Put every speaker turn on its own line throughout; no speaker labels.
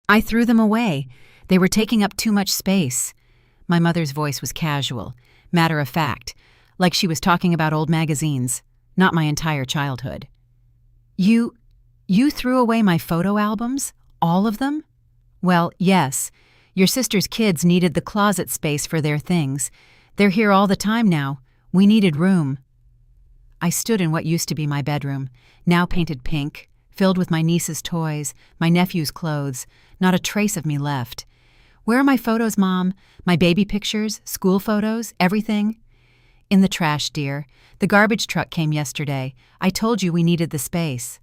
I threw them away. They were taking up too much space. My mother's voice was casual, matter of fact, like she was talking about old magazines, not my entire childhood. You threw away my photo albums? All of them? Well, yes. Your sister's kids needed the closet space for their things. They're here all the time now. We needed room. I stood in what used to be my bedroom, now painted pink, filled with my niece's toys, my nephew's clothes, not a trace of me left. Where are my photos, Mom? My baby pictures, school photos, everything? In the trash, dear. The garbage truck came yesterday. I told you we needed the space.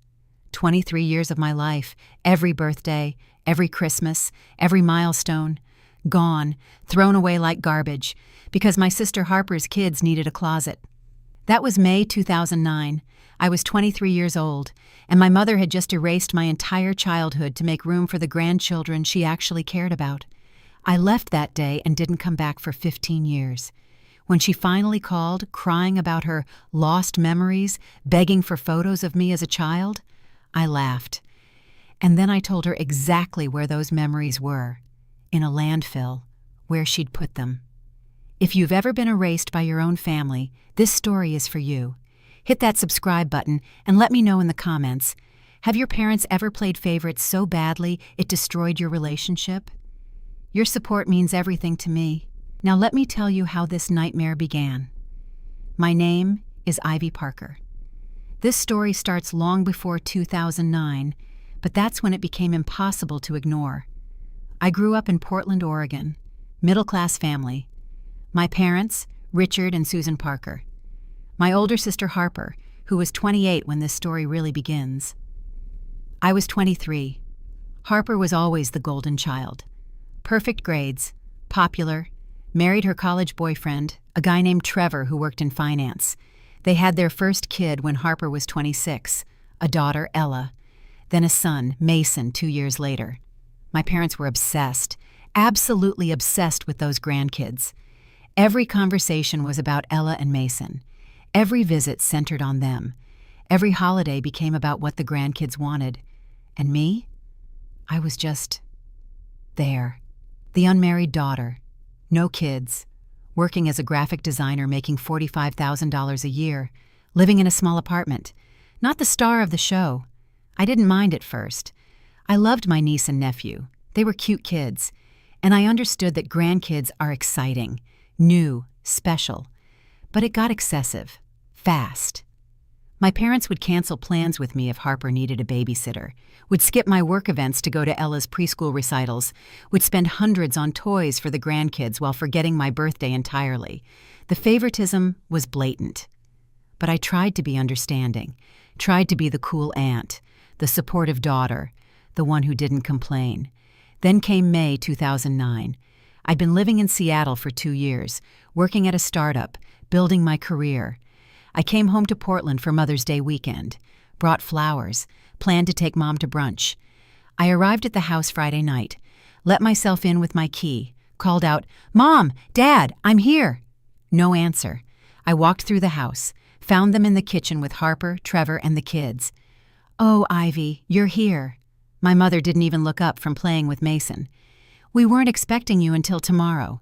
23 years of my life, every birthday, every Christmas, every milestone, gone, thrown away like garbage, because my sister Harper's kids needed a closet. That was May 2009. I was 23 years old, and my mother had just erased my entire childhood to make room for the grandchildren she actually cared about. I left that day and didn't come back for 15 years. When she finally called, crying about her lost memories, begging for photos of me as a child, I laughed. And then I told her exactly where those memories were, in a landfill, where she'd put them. If you've ever been erased by your own family, this story is for you. Hit that subscribe button and let me know in the comments. Have your parents ever played favorites so badly it destroyed your relationship? Your support means everything to me. Now let me tell you how this nightmare began. My name is Ivy Parker. This story starts long before 2009, but that's when it became impossible to ignore. I grew up in Portland, Oregon, middle-class family. My parents, Richard and Susan Parker. My older sister Harper, who was 28 when this story really begins. I was 23. Harper was always the golden child. Perfect grades, popular, married her college boyfriend, a guy named Trevor who worked in finance. They had their first kid when Harper was 26, a daughter, Ella, then a son, Mason, 2 years later. My parents were obsessed, absolutely obsessed with those grandkids. Every conversation was about Ella and Mason. Every visit centered on them. Every holiday became about what the grandkids wanted. And me? I was just there. The unmarried daughter. No kids. Working as a graphic designer making $45,000 a year. Living in a small apartment. Not the star of the show. I didn't mind at first. I loved my niece and nephew. They were cute kids. And I understood that grandkids are exciting, new, special. But it got excessive. Fast. My parents would cancel plans with me if Harper needed a babysitter, would skip my work events to go to Ella's preschool recitals, would spend hundreds on toys for the grandkids while forgetting my birthday entirely. The favoritism was blatant. But I tried to be understanding, tried to be the cool aunt, the supportive daughter, the one who didn't complain. Then came May 2009. I'd been living in Seattle for 2 years, working at a startup, building my career. I came home to Portland for Mother's Day weekend, brought flowers, planned to take Mom to brunch. I arrived at the house Friday night, let myself in with my key, called out, "Mom, Dad, I'm here." No answer. I walked through the house, found them in the kitchen with Harper, Trevor, and the kids. "Oh, Ivy, you're here." My mother didn't even look up from playing with Mason. "We weren't expecting you until tomorrow.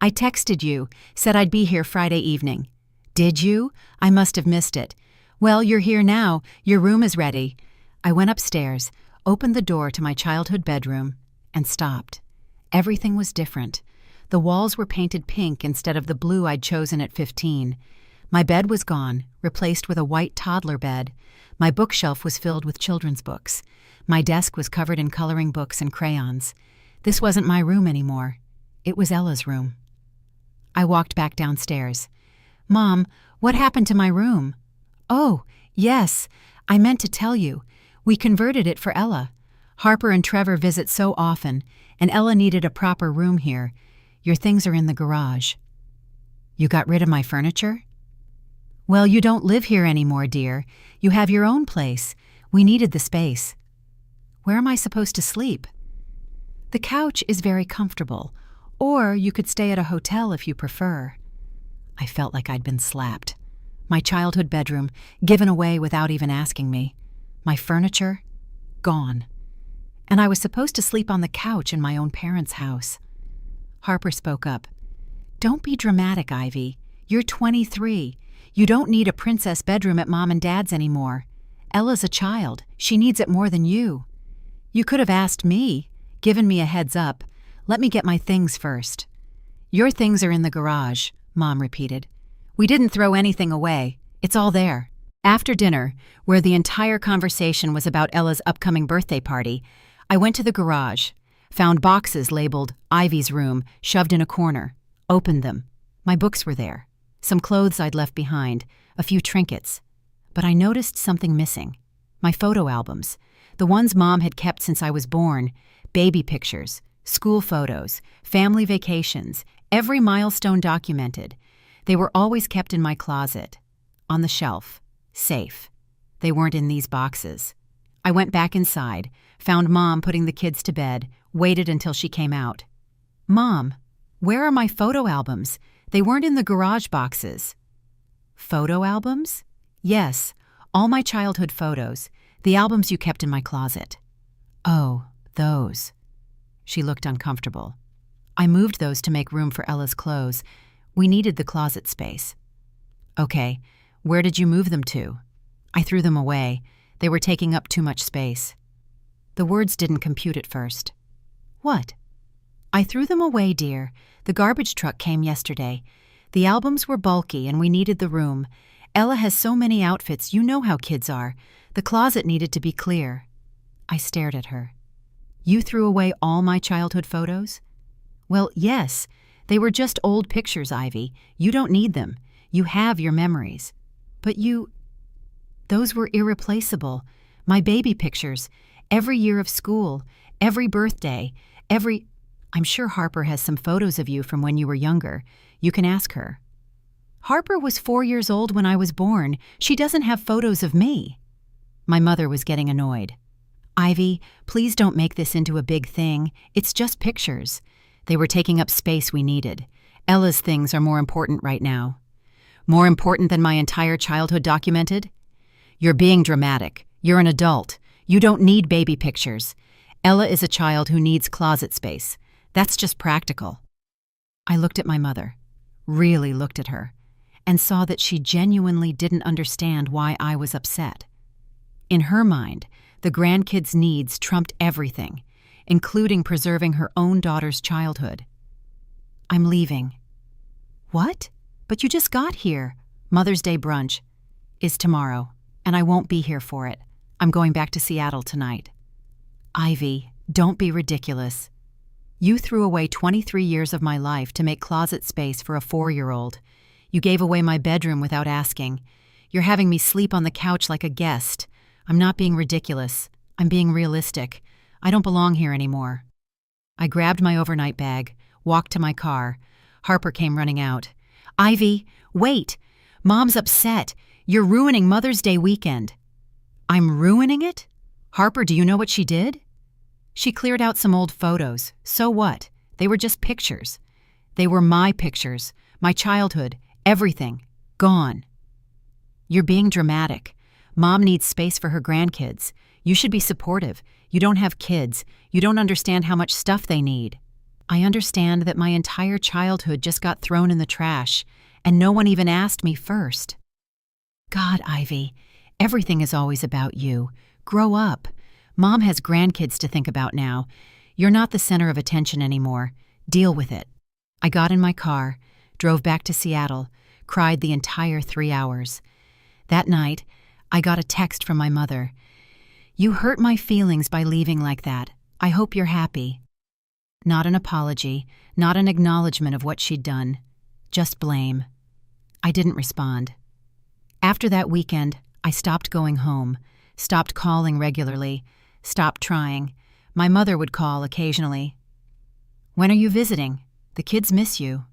I texted you, said I'd be here Friday evening." "Did you? I must have missed it." "Well, you're here now. Your room is ready." I went upstairs, opened the door to my childhood bedroom, and stopped. Everything was different. The walls were painted pink instead of the blue I'd chosen at 15. My bed was gone, replaced with a white toddler bed. My bookshelf was filled with children's books. My desk was covered in coloring books and crayons. This wasn't my room anymore. It was Ella's room. I walked back downstairs. "Mom, what happened to my room?" "Oh, yes, I meant to tell you. We converted it for Ella. Harper and Trevor visit so often, and Ella needed a proper room here. Your things are in the garage." "You got rid of my furniture?" "Well, you don't live here anymore, dear. You have your own place. We needed the space." "Where am I supposed to sleep?" "The couch is very comfortable, or you could stay at a hotel if you prefer." I felt like I'd been slapped. My childhood bedroom, given away without even asking me. My furniture, gone. And I was supposed to sleep on the couch in my own parents' house. Harper spoke up. Don't be dramatic, Ivy. You're 23. You don't need a princess bedroom at Mom and Dad's anymore. Ella's a child. She needs it more than you. You could have asked me, given me a heads up. Let me get my things first. Your things are in the garage, Mom repeated. We didn't throw anything away. It's all there. After dinner, where the entire conversation was about Ella's upcoming birthday party, I went to the garage, found boxes labeled Ivy's room shoved in a corner, opened them. My books were there, some clothes I'd left behind, a few trinkets. But I noticed something missing. My photo albums, the ones Mom had kept since I was born, baby pictures, school photos, family vacations, every milestone documented. They were always kept in my closet, on the shelf, safe. They weren't in these boxes. I went back inside, found Mom putting the kids to bed, waited until she came out. Mom, where are my photo albums? They weren't in the garage boxes. Photo albums? Yes, all my childhood photos, the albums you kept in my closet. Oh, those. She looked uncomfortable. I moved those to make room for Ella's clothes. We needed the closet space. Okay, where did you move them to? I threw them away. They were taking up too much space. The words didn't compute at first. What? I threw them away, dear. The garbage truck came yesterday. The albums were bulky and we needed the room. Ella has so many outfits, you know how kids are. The closet needed to be clear. I stared at her. You threw away all my childhood photos? Well, yes. They were just old pictures, Ivy. You don't need them. You have your memories. But those were irreplaceable. My baby pictures, every year of school, every birthday, I'm sure Harper has some photos of you from when you were younger. You can ask her. Harper was 4 years old when I was born. She doesn't have photos of me. My mother was getting annoyed. Ivy, please don't make this into a big thing. It's just pictures. They were taking up space we needed. Ella's things are more important right now. More important than my entire childhood documented? You're being dramatic. You're an adult. You don't need baby pictures. Ella is a child who needs closet space. That's just practical. I looked at my mother, really looked at her, and saw that she genuinely didn't understand why I was upset. In her mind, the grandkids' needs trumped everything, including preserving her own daughter's childhood. I'm leaving. What? But you just got here. Mother's Day brunch is tomorrow, and I won't be here for it. I'm going back to Seattle tonight. Ivy, don't be ridiculous. You threw away 23 years of my life to make closet space for a 4-year-old. You gave away my bedroom without asking. You're having me sleep on the couch like a guest. I'm not being ridiculous. I'm being realistic. I don't belong here anymore. I grabbed my overnight bag, walked to my car. Harper came running out. Ivy, wait! Mom's upset. You're ruining Mother's Day weekend. I'm ruining it? Harper, do you know what she did? She cleared out some old photos. So what? They were just pictures. They were my pictures, my childhood, everything. Gone. You're being dramatic. Mom needs space for her grandkids. You should be supportive. You don't have kids. You don't understand how much stuff they need. I understand that my entire childhood just got thrown in the trash, and no one even asked me first. God, Ivy, everything is always about you. Grow up. Mom has grandkids to think about now. You're not the center of attention anymore. Deal with it. I got in my car, drove back to Seattle, cried the entire 3 hours. That night, I got a text from my mother. You hurt my feelings by leaving like that. I hope you're happy. Not an apology, not an acknowledgement of what she'd done. Just blame. I didn't respond. After that weekend, I stopped going home, stopped calling regularly, stopped trying. My mother would call occasionally. When are you visiting? The kids miss you.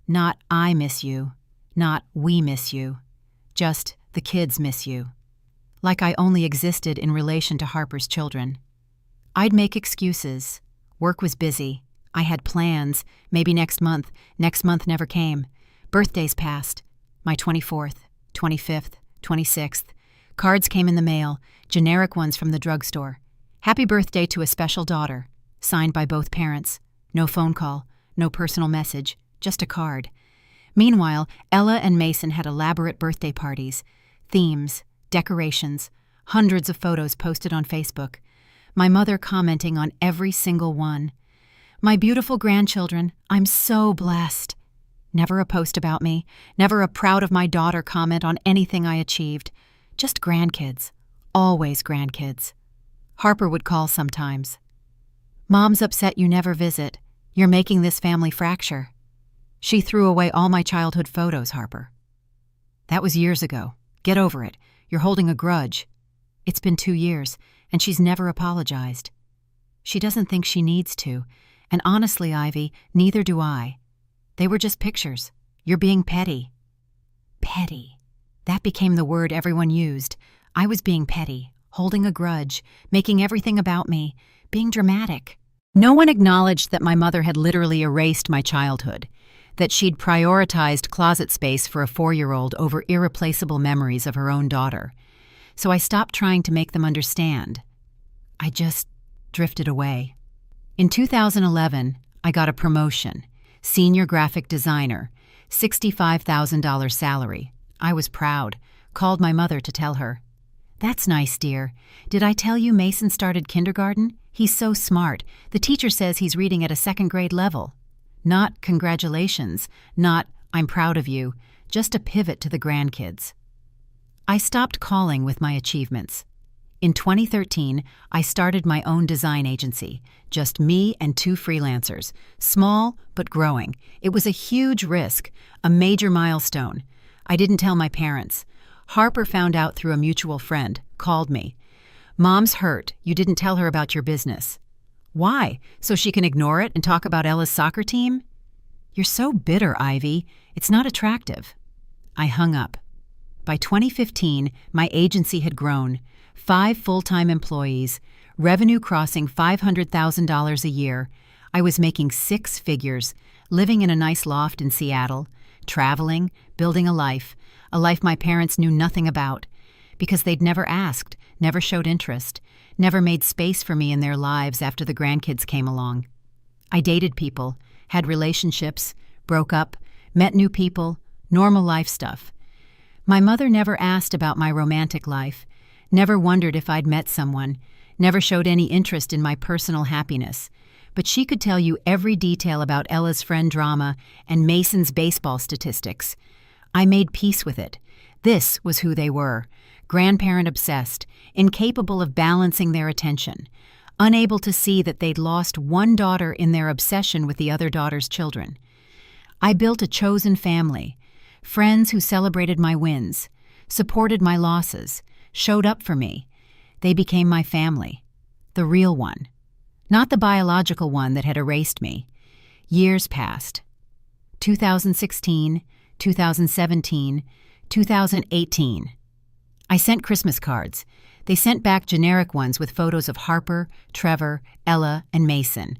Not I miss you. Not we miss you. Just the kids miss you. Like I only existed in relation to Harper's children. I'd make excuses. Work was busy. I had plans, maybe next month. Next month never came. Birthdays passed. My 24th, 25th, 26th. Cards came in the mail, generic ones from the drugstore. Happy birthday to a special daughter, signed by both parents. No phone call, no personal message, just a card. Meanwhile, Ella and Mason had elaborate birthday parties, themes, decorations, hundreds of photos posted on Facebook. My mother commenting on every single one. My beautiful grandchildren, I'm so blessed. Never a post about me, never a proud of my daughter comment on anything I achieved. Just grandkids, always grandkids. Harper would call sometimes. Mom's upset you never visit. You're making this family fracture. She threw away all my childhood photos, Harper. That was years ago. Get over it. You're holding a grudge. It's been 2 years, and she's never apologized. She doesn't think she needs to, and honestly, Ivy, neither do I. They were just pictures. You're being petty. Petty. That became the word everyone used. I was being petty, holding a grudge, making everything about me, being dramatic. No one acknowledged that my mother had literally erased my childhood, that she'd prioritized closet space for a 4-year-old over irreplaceable memories of her own daughter. So I stopped trying to make them understand. I just drifted away. In 2011, I got a promotion, senior graphic designer, $65,000 salary. I was proud, called my mother to tell her. That's nice, dear. Did I tell you Mason started kindergarten? He's so smart. The teacher says he's reading at a 2nd grade level. Not congratulations, not I'm proud of you, just a pivot to the grandkids. I stopped calling with my achievements. In 2013, I started my own design agency, just me and 2 freelancers, small but growing. It was a huge risk, a major milestone. I didn't tell my parents. Harper found out through a mutual friend, called me. Mom's hurt. You didn't tell her about your business. Why? So she can ignore it and talk about Ella's soccer team? You're so bitter, Ivy. It's not attractive. I hung up. By 2015, my agency had grown, 5 full-time employees, revenue crossing $500,000 a year. I was making 6 figures, living in a nice loft in Seattle, traveling, building a life my parents knew nothing about, because they'd never asked, never showed interest, never made space for me in their lives after the grandkids came along. I dated people, had relationships, broke up, met new people, normal life stuff. My mother never asked about my romantic life, never wondered if I'd met someone, never showed any interest in my personal happiness, but she could tell you every detail about Ella's friend drama and Mason's baseball statistics. I made peace with it. This was who they were, grandparent obsessed, incapable of balancing their attention, unable to see that they'd lost one daughter in their obsession with the other daughter's children. I built a chosen family, friends who celebrated my wins, supported my losses, showed up for me. They became my family, the real one, not the biological one that had erased me. Years passed. 2016, 2017, 2018. I sent Christmas cards. They sent back generic ones with photos of Harper, Trevor, Ella, and Mason.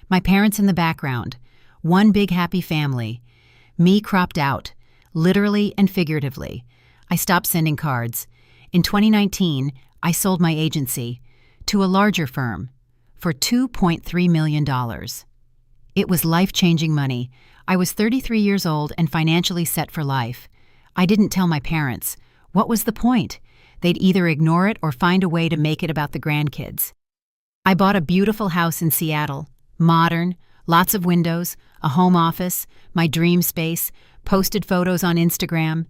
My parents in the background. One big happy family. Me cropped out, literally and figuratively. I stopped sending cards. In 2019, I sold my agency to a larger firm for $2.3 million. It was life-changing money. I was 33 years old and financially set for life. I didn't tell my parents. What was the point? They'd either ignore it or find a way to make it about the grandkids. I bought a beautiful house in Seattle, modern, lots of windows, a home office, my dream space, posted photos on Instagram.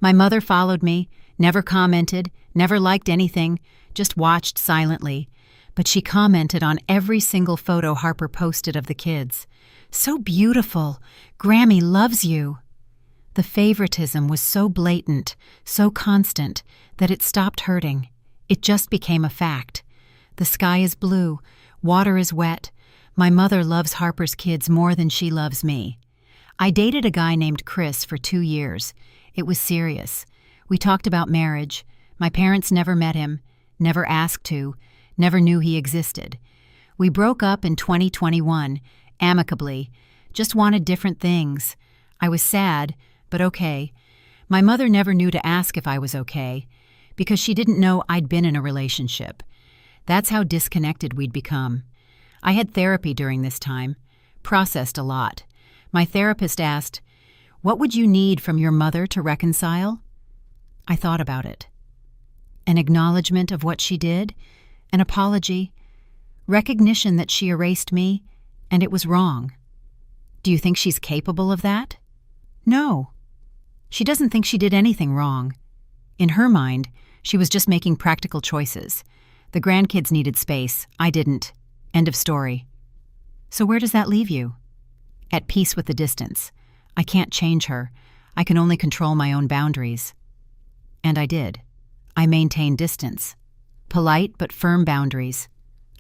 My mother followed me, never commented, never liked anything, just watched silently. But she commented on every single photo Harper posted of the kids. So beautiful. Grammy loves you. The favoritism was so blatant, so constant, that it stopped hurting. It just became a fact. The sky is blue, water is wet. My mother loves Harper's kids more than she loves me. I dated a guy named Chris for 2 years. It was serious. We talked about marriage. My parents never met him, never asked to, never knew he existed. We broke up in 2021, amicably, just wanted different things. I was sad, but okay. My mother never knew to ask if I was okay, because she didn't know I'd been in a relationship. That's how disconnected we'd become. I had therapy during this time, processed a lot. My therapist asked, "What would you need from your mother to reconcile?" I thought about it. An acknowledgement of what she did, an apology, recognition that she erased me, and it was wrong. Do you think she's capable of that? No. She doesn't think she did anything wrong. In her mind, she was just making practical choices. The grandkids needed space. I didn't. End of story. So where does that leave you? At peace with the distance. I can't change her. I can only control my own boundaries. And I did. I maintained distance. Polite but firm boundaries.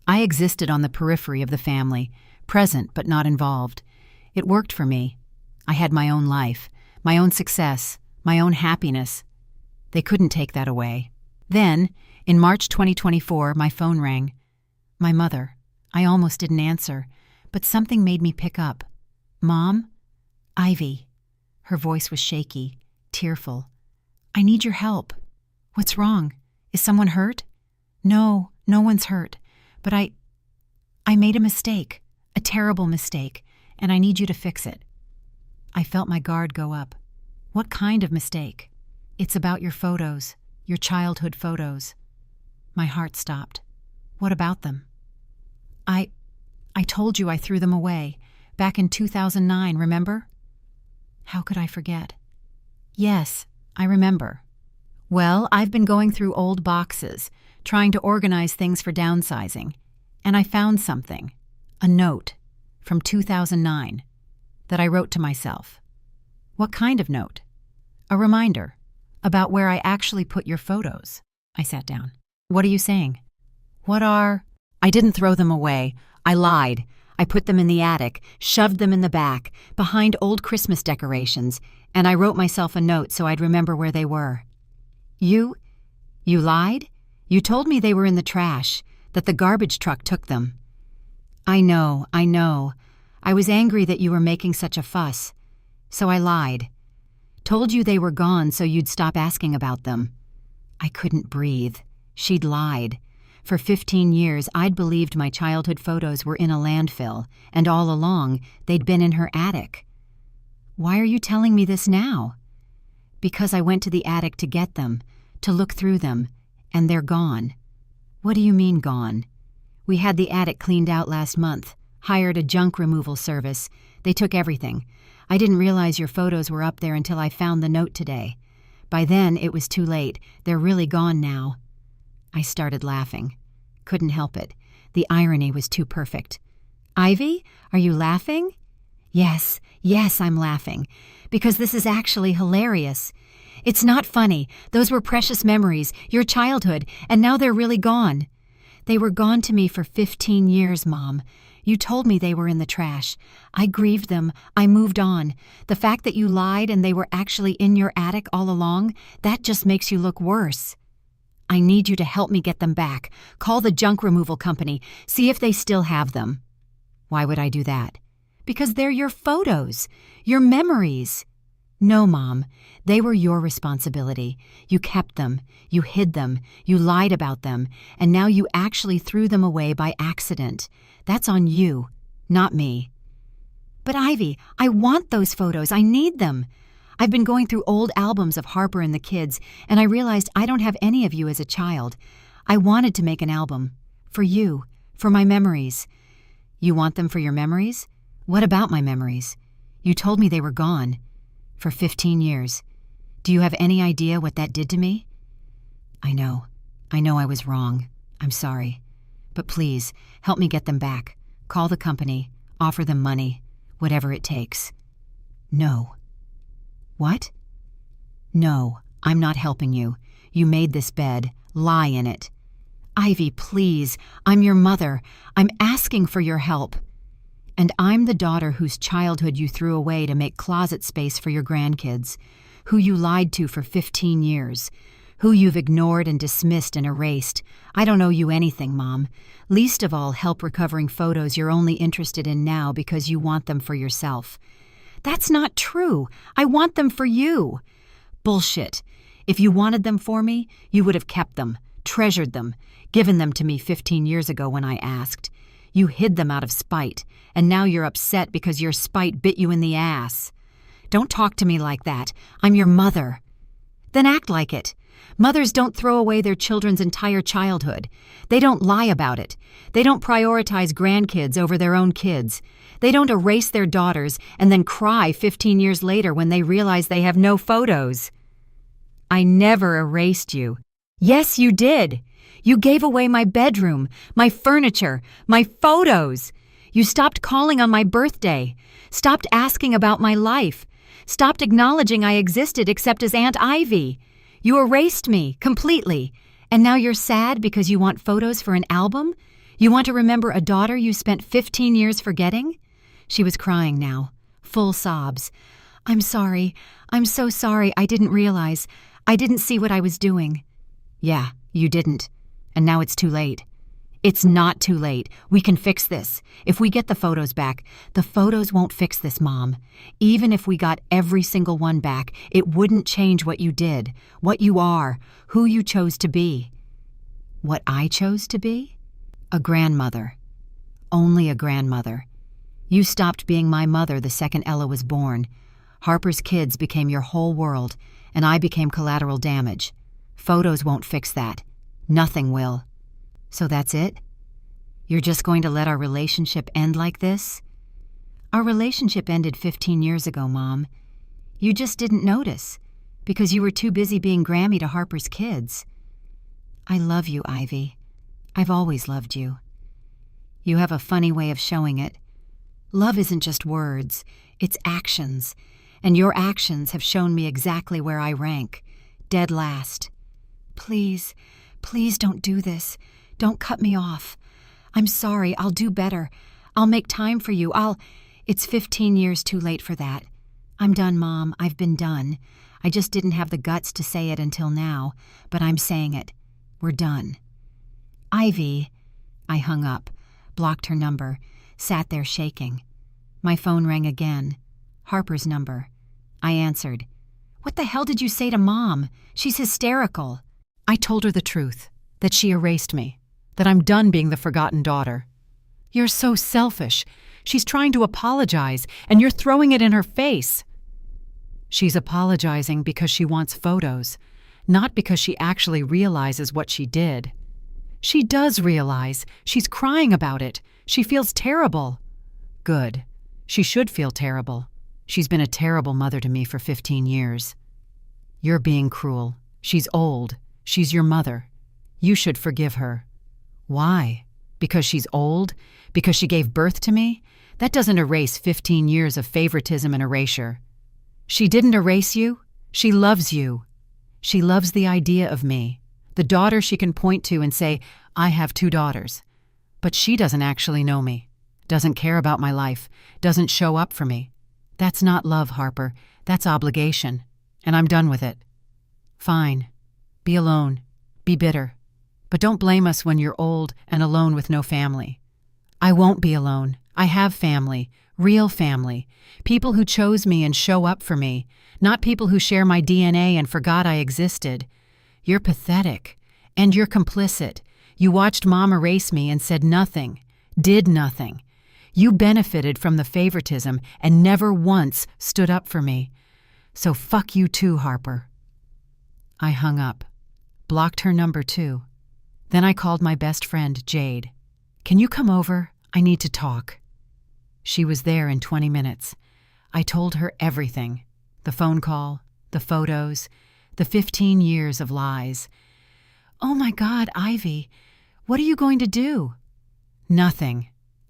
I existed on the periphery of the family, present but not involved. It worked for me. I had my own life, my own success, my own happiness. They couldn't take that away. Then, in March 2024, my phone rang. My mother. I almost didn't answer, but something made me pick up. "Mom? Ivy." Her voice was shaky, tearful. "I need your help." "What's wrong? Is someone hurt?" "No, no one's hurt, but I made a mistake, a terrible mistake, and I need you to fix it." I felt my guard go up. "What kind of mistake?" "It's about your photos, your childhood photos." My heart stopped. "What about them?" I told you I threw them away, back in 2009, remember?" How could I forget? "Yes, I remember." "Well, I've been going through old boxes, trying to organize things for downsizing, and I found something, a note from 2009 that I wrote to myself." "What kind of note?" "A reminder about where I actually put your photos." I sat down. "What are you saying?" "What are—" "I didn't throw them away. I lied. I put them in the attic, shoved them in the back, behind old Christmas decorations, and I wrote myself a note so I'd remember where they were." You lied? You told me they were in the trash, that the garbage truck took them." I know. I was angry that you were making such a fuss. So I lied. Told you they were gone so you'd stop asking about them." I couldn't breathe. She'd lied. For 15 years, I'd believed my childhood photos were in a landfill, and all along, they'd been in her attic. "Why are you telling me this now?" "Because I went to the attic to get them, to look through them, and they're gone." "What do you mean gone?" "We had the attic cleaned out last month, hired a junk removal service. They took everything. I didn't realize your photos were up there until I found the note today. By then, it was too late. They're really gone now." I started laughing. Couldn't help it. The irony was too perfect. "Ivy, are you laughing?" Yes, I'm laughing. Because this is actually hilarious. It's not funny. Those were precious memories, your childhood, and now they're really gone. They were gone to me for 15 years, Mom. You told me they were in the trash. I grieved them. I moved on. The fact that you lied and they were actually in your attic all along, that just makes you look worse. I need you to help me get them back. Call the junk removal company. See if they still have them." "Why would I do that?" "Because they're your photos, your memories." "No, Mom. They were your responsibility. You kept them. You hid them. You lied about them. And now you actually threw them away by accident. That's on you, not me." "But Ivy, I want those photos. I need them. I've been going through old albums of Harper and the kids, and I realized I don't have any of you as a child. I wanted to make an album. For you. For my memories." "You want them for your memories? What about my memories? You told me they were gone. For 15 years. Do you have any idea what that did to me?" I know I was wrong. I'm sorry. But please, help me get them back. Call the company. Offer them money. Whatever it takes." "No." "What?" "No, I'm not helping you. You made this bed. Lie in it." "Ivy, please. I'm your mother. I'm asking for your help." "And I'm the daughter whose childhood you threw away to make closet space for your grandkids, who you lied to for 15 years, who you've ignored and dismissed and erased. I don't owe you anything, Mom. Least of all, help recovering photos you're only interested in now because you want them for yourself." "That's not true. I want them for you." "Bullshit. If you wanted them for me, you would have kept them. treasured them, given them to me 15 years ago when I asked. You hid them out of spite, and now you're upset because your spite bit you in the ass. Don't talk to me like that. I'm your mother. Then act like it. Mothers don't throw away their children's entire childhood. They don't lie about it. They don't prioritize grandkids over their own kids. They don't erase their daughters and then cry 15 years later when they realize they have no photos. I never erased you. Yes, you did. You gave away my bedroom, my furniture, my photos. You stopped calling on my birthday, stopped asking about my life, stopped acknowledging I existed except as Aunt Ivy. You erased me completely, and now you're sad because you want photos for an album? You want to remember a daughter you spent 15 years forgetting? She was crying now, full sobs. I'm sorry. I'm so sorry. I didn't realize. I didn't see what I was doing. Yeah, you didn't. And now it's too late. It's not too late. We can fix this. If we get the photos back, the photos won't fix this, Mom. Even if we got every single one back, it wouldn't change what you did, what you are, who you chose to be. What I chose to be? A grandmother. Only a grandmother. You stopped being my mother the second Ella was born. Harper's kids became your whole world, and I became collateral damage. Photos won't fix that. Nothing will. So that's it? You're just going to let our relationship end like this? Our relationship ended 15 years ago, Mom. You just didn't notice, because you were too busy being Grammy to Harper's kids. I love you, Ivy. I've always loved you. You have a funny way of showing it. Love isn't just words, it's actions, and your actions have shown me exactly where I rank, dead last. Please, please don't do this. Don't cut me off. I'm sorry, I'll do better. I'll make time for you. It's 15 years too late for that. I'm done, Mom. I've been done. I just didn't have the guts to say it until now, but I'm saying it. We're done. Ivy. I hung up, blocked her number, sat there shaking. My phone rang again. Harper's number. I answered. What the hell did you say to Mom? She's hysterical. I told her the truth, that she erased me, that I'm done being the forgotten daughter. You're so selfish. She's trying to apologize, and you're throwing it in her face. She's apologizing because she wants photos, not because she actually realizes what she did. She does realize. She's crying about it. She feels terrible. Good. She should feel terrible. She's been a terrible mother to me for 15 years. You're being cruel. She's old. She's your mother. You should forgive her. Why? Because she's old? Because she gave birth to me? That doesn't erase 15 years of favoritism and erasure. She didn't erase you. She loves you. She loves the idea of me, the daughter she can point to and say, I have 2 daughters. But she doesn't actually know me, doesn't care about my life, doesn't show up for me. That's not love, Harper. That's obligation. And I'm done with it. Fine. Be alone. Be bitter. But don't blame us when you're old and alone with no family. I won't be alone. I have family, real family, people who chose me and show up for me, not people who share my DNA and forgot I existed. You're pathetic, and you're complicit. You watched Mom erase me and said nothing, did nothing. You benefited from the favoritism and never once stood up for me. So fuck you too, Harper. I hung up, blocked her number too. Then I called my best friend, Jade. Can you come over? I need to talk. She was there in 20 minutes. I told her everything. The phone call, the photos, the 15 years of lies. Oh my God, Ivy, what are you going to do? Nothing.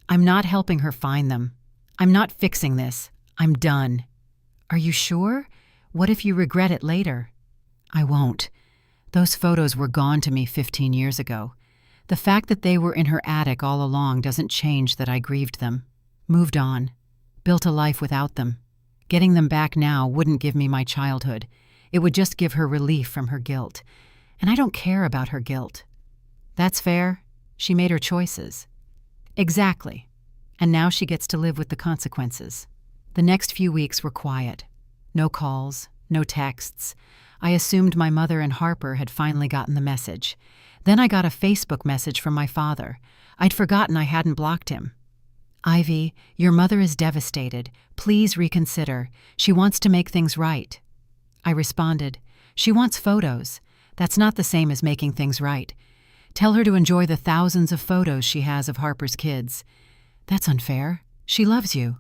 I'm not helping her find them. I'm not fixing this. I'm done. Are you sure? What if you regret it later? I won't. Those photos were gone to me 15 years ago. The fact that they were in her attic all along doesn't change that I grieved them. Moved on. Built a life without them. Getting them back now wouldn't give me my childhood. It would just give her relief from her guilt. And I don't care about her guilt. That's fair. She made her choices. Exactly. And now she gets to live with the consequences. The next few weeks were quiet. No calls, no texts. I assumed my mother and Harper had finally gotten the message. Then I got a Facebook message from my father. I'd forgotten I hadn't blocked him. "Ivy, your mother is devastated. Please reconsider. She wants to make things right." I responded, "She wants photos. That's not the same as making things right. Tell her to enjoy the thousands of photos she has of Harper's kids." "That's unfair. She loves you."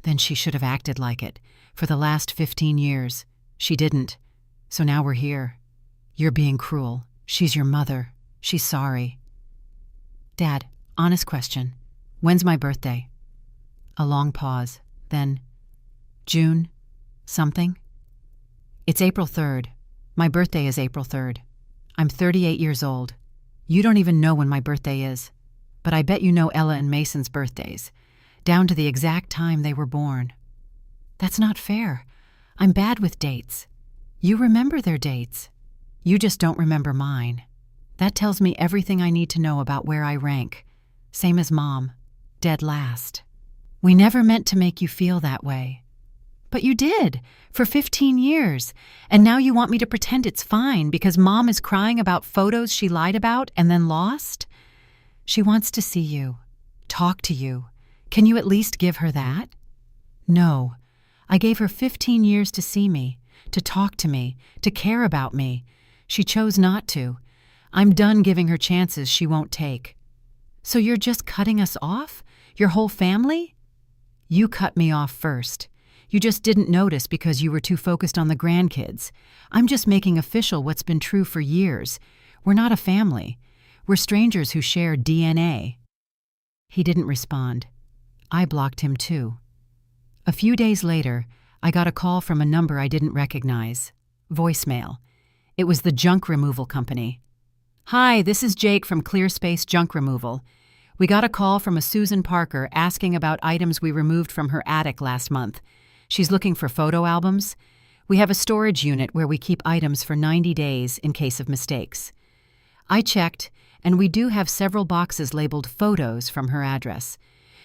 Then she should have acted like it. For the last 15 years. She didn't. So now we're here. You're being cruel. She's your mother. She's sorry. "Dad, honest question. When's my birthday?" A long pause. Then, "June something?" "It's April 3rd. My birthday is April 3rd. I'm 38 years old. You don't even know when my birthday is. But I bet you know Ella and Mason's birthdays, down to the exact time they were born." "That's not fair. I'm bad with dates. You remember their dates. You just don't remember mine. That tells me everything I need to know about where I rank. Same as Mom. Dead last." "We never meant to make you feel that way." "But you did, for 15 years. And now you want me to pretend it's fine because Mom is crying about photos she lied about and then lost?" "She wants to see you. Talk to you. Can you at least give her that?" "No. I gave her 15 years to see me, to talk to me, to care about me. She chose not to. I'm done giving her chances she won't take." "So you're just cutting us off? Your whole family?" "You cut me off first. You just didn't notice because you were too focused on the grandkids. I'm just making official what's been true for years. We're not a family. We're strangers who share DNA." He didn't respond. I blocked him too. A few days later, I got a call from a number I didn't recognize. Voicemail. It was the junk removal company. "Hi, this is Jake from ClearSpace Junk Removal. We got a call from a Susan Parker asking about items we removed from her attic last month. She's looking for photo albums. We have a storage unit where we keep items for 90 days in case of mistakes." I checked, and we do have several boxes labeled photos from her address.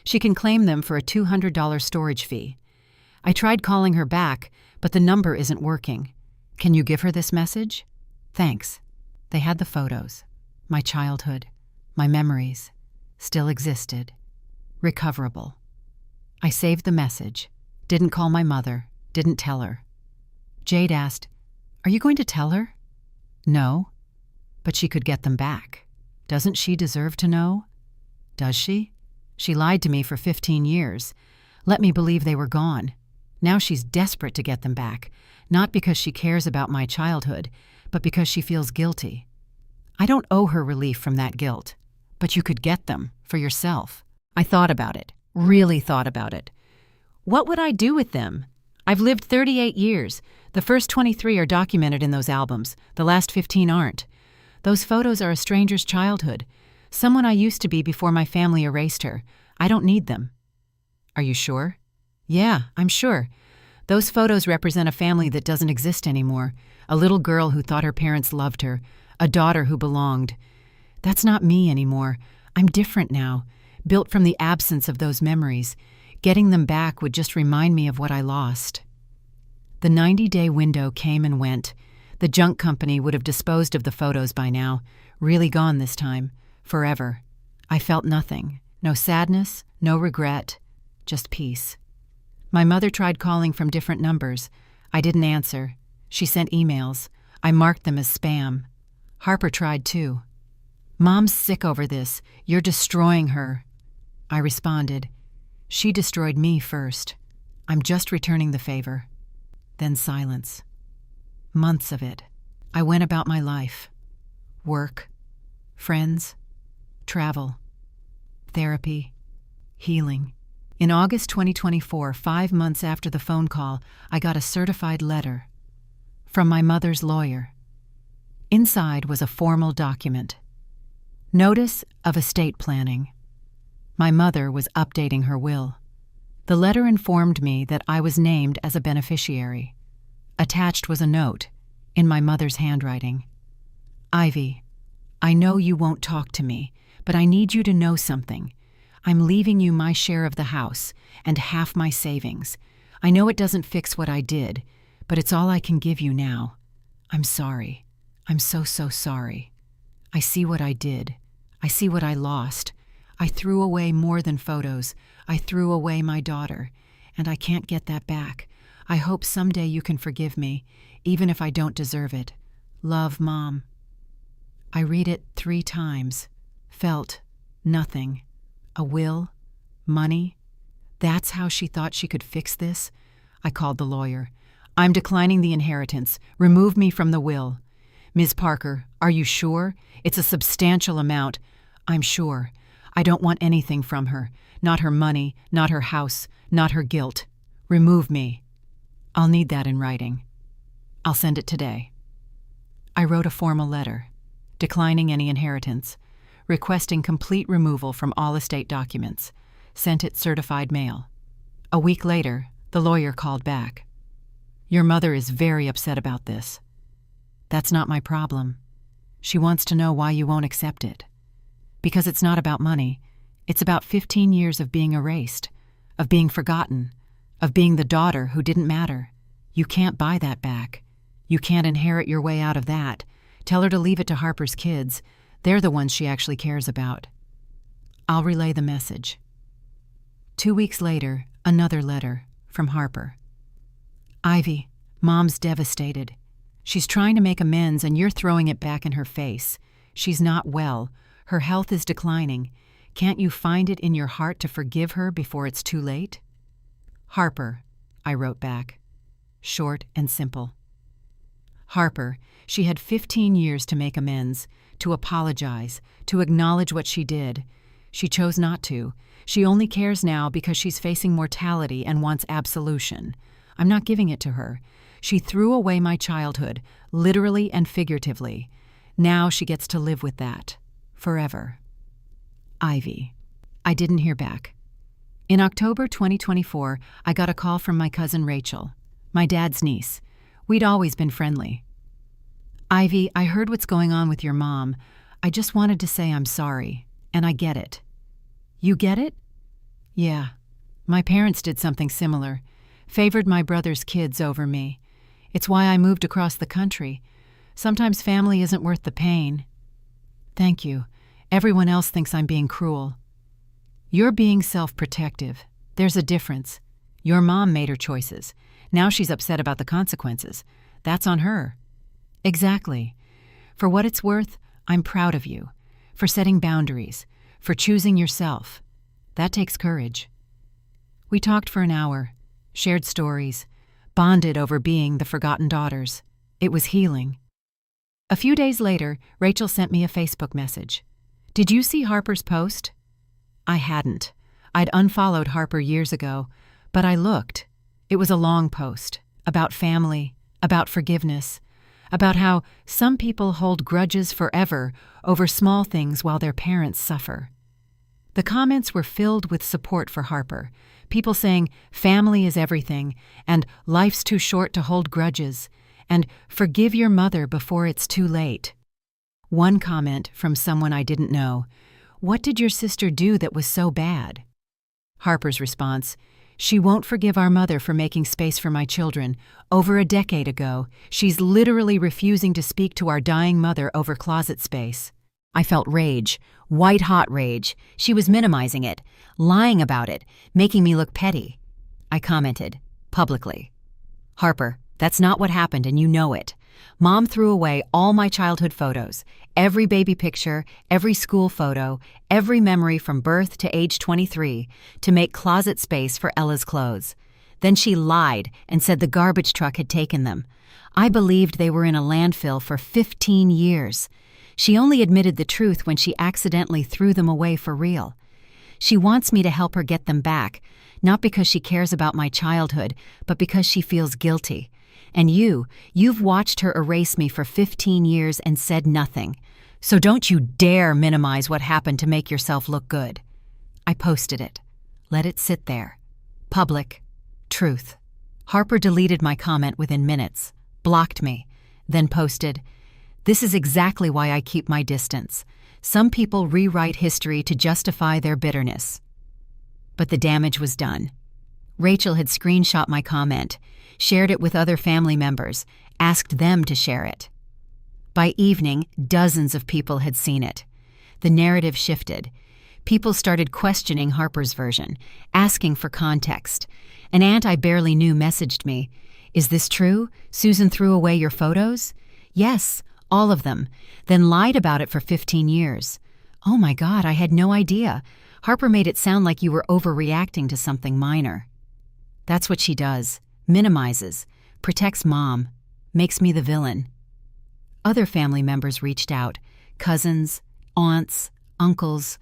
She can claim them for a $200 storage fee. I tried calling her back, but the number isn't working. Can you give her this message? Thanks. They had the photos. My childhood, my memories, still existed. Recoverable. I saved the message. Didn't call my mother. Didn't tell her. Jade asked, "Are you going to tell her?" "No. But she could get them back. Doesn't she deserve to know?" "Does she? She lied to me for 15 years. Let me believe they were gone. Now she's desperate to get them back, not because she cares about my childhood, but because she feels guilty. I don't owe her relief from that guilt, but you could get them for yourself." I thought about it, really thought about it. What would I do with them? I've lived 38 years. The first 23 are documented in those albums. The last 15 aren't. Those photos are a stranger's childhood. Someone I used to be before my family erased her. I don't need them. Are you sure? Yeah, I'm sure. Those photos represent a family that doesn't exist anymore. A little girl who thought her parents loved her. A daughter who belonged. That's not me anymore. I'm different now, built from the absence of those memories. Getting them back would just remind me of what I lost. The 90-day window came and went. The junk company would have disposed of the photos by now. Really gone this time. Forever. I felt nothing. No sadness, no regret, just peace. My mother tried calling from different numbers. I didn't answer. She sent emails. I marked them as spam. Harper tried too. "Mom's sick over this. You're destroying her." I responded. "She destroyed me first. I'm just returning the favor." Then silence. Months of it. I went about my life. Work. Friends. Travel. Therapy. Healing. In August 2024, 5 months after the phone call, I got a certified letter from my mother's lawyer. Inside was a formal document. Notice of estate planning. My mother was updating her will. The letter informed me that I was named as a beneficiary. Attached was a note, in my mother's handwriting. "Ivy, I know you won't talk to me, but I need you to know something. I'm leaving you my share of the house and half my savings. I know it doesn't fix what I did, but it's all I can give you now. I'm sorry. I'm so sorry. I see what I did. I see what I lost. I threw away more than photos. I threw away my daughter, and I can't get that back. I hope someday you can forgive me, even if I don't deserve it. Love, Mom. I read it 3 times. Felt nothing. A will? Money? That's how she thought she could fix this? I called the lawyer. I'm declining the inheritance. Remove me from the will. Ms. Parker, are you sure? It's a substantial amount. I'm sure. I don't want anything from her. Not her money, not her house, not her guilt. Remove me. I'll need that in writing. I'll send it today. I wrote a formal letter, declining any inheritance, requesting complete removal from all estate documents, sent it certified mail. A week later, the lawyer called back. Your mother is very upset about this. That's not my problem. She wants to know why you won't accept it. Because it's not about money. It's about 15 years of being erased, of being forgotten, of being the daughter who didn't matter. You can't buy that back. You can't inherit your way out of that. Tell her to leave it to Harper's kids. They're the ones she actually cares about. I'll relay the message. 2 weeks later, another letter from Harper. Ivy, Mom's devastated. She's trying to make amends and you're throwing it back in her face. She's not well. Her health is declining. Can't you find it in your heart to forgive her before it's too late? Harper, I wrote back. Short and simple. Harper, she had 15 years to make amends, to apologize, to acknowledge what she did. She chose not to. She only cares now because she's facing mortality and wants absolution. I'm not giving it to her. She threw away my childhood, literally and figuratively. Now she gets to live with that. Forever. Ivy. I didn't hear back. In October 2024, I got a call from my cousin Rachel, my dad's niece. We'd always been friendly. Ivy, I heard what's going on with your mom. I just wanted to say I'm sorry, and I get it. You get it? Yeah. My parents did something similar. Favored my brother's kids over me. It's why I moved across the country. Sometimes family isn't worth the pain. Thank you. Everyone else thinks I'm being cruel. You're being self-protective. There's a difference. Your mom made her choices. Now she's upset about the consequences. That's on her. Exactly. For what it's worth, I'm proud of you. For setting boundaries. For choosing yourself. That takes courage. We talked for an hour, shared stories, bonded over being the forgotten daughters. It was healing. A few days later, Rachel sent me a Facebook message. Did you see Harper's post? I hadn't. I'd unfollowed Harper years ago, but I looked. It was a long post, about family, about forgiveness, about how some people hold grudges forever over small things while their parents suffer. The comments were filled with support for Harper, people saying family is everything, and life's too short to hold grudges, and forgive your mother before it's too late. One comment from someone I didn't know, what did your sister do that was so bad? Harper's response, she won't forgive our mother for making space for my children. Over a decade ago, she's literally refusing to speak to our dying mother over closet space. I felt rage, white-hot rage. She was minimizing it, lying about it, making me look petty. I commented, publicly. Harper, that's not what happened and you know it. Mom threw away all my childhood photos, every baby picture, every school photo, every memory from birth to age 23, to make closet space for Ella's clothes. Then she lied and said the garbage truck had taken them. I believed they were in a landfill for 15 years. She only admitted the truth when she accidentally threw them away for real. She wants me to help her get them back, not because she cares about my childhood, but because she feels guilty. And you've watched her erase me for 15 years and said nothing. So don't you dare minimize what happened to make yourself look good. I posted it. Let it sit there. Public. Truth. Harper deleted my comment within minutes, blocked me, then posted, "This is exactly why I keep my distance. Some people rewrite history to justify their bitterness." But the damage was done. Rachel had screenshot my comment. shared it with other family members, asked them to share it. By evening, dozens of people had seen it. The narrative shifted. People started questioning Harper's version, asking for context. An aunt I barely knew messaged me, "Is this true? Susan threw away your photos?" "Yes, all of them, then lied about it for 15 years. "Oh my God, I had no idea. Harper made it sound like you were overreacting to something minor." That's what she does. Minimizes, protects Mom, makes me the villain. Other family members reached out, cousins, aunts, uncles,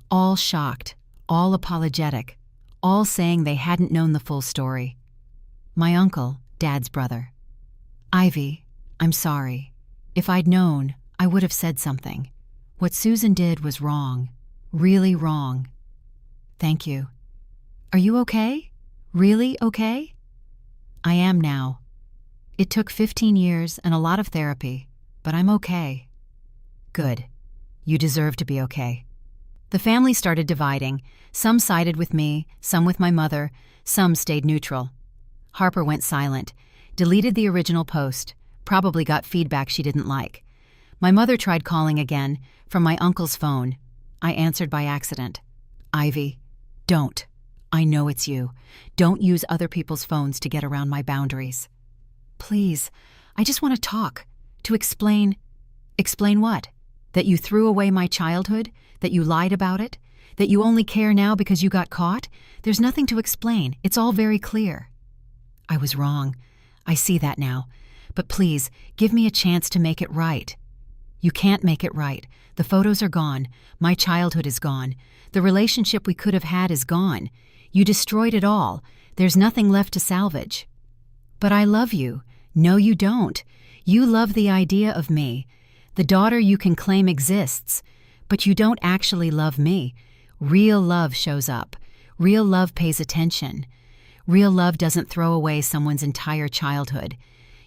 all shocked, all apologetic, all saying they hadn't known the full story. My uncle, Dad's brother. "Ivy, I'm sorry. If I'd known, I would have said something. What Susan did was wrong, really wrong." "Thank you. Are you okay? Really okay?" "I am now. It took 15 years and a lot of therapy, but I'm okay." "Good. You deserve to be okay." The family started dividing. Some sided with me, some with my mother, some stayed neutral. Harper went silent, deleted the original post, probably got feedback she didn't like. My mother tried calling again, from my uncle's phone. I answered by accident. "Ivy, don't. I know it's you. Don't use other people's phones to get around my boundaries." "Please, I just want to talk. To explain." "Explain what? That you threw away my childhood? That you lied about it? That you only care now because you got caught? There's nothing to explain. It's all very clear." "I was wrong. I see that now. But please, give me a chance to make it right." "You can't make it right. The photos are gone. My childhood is gone. The relationship we could have had is gone. You destroyed it all. There's nothing left to salvage." "But I love you." "No, you don't. You love the idea of me, the daughter you can claim exists. But you don't actually love me. Real love shows up. Real love pays attention. Real love doesn't throw away someone's entire childhood.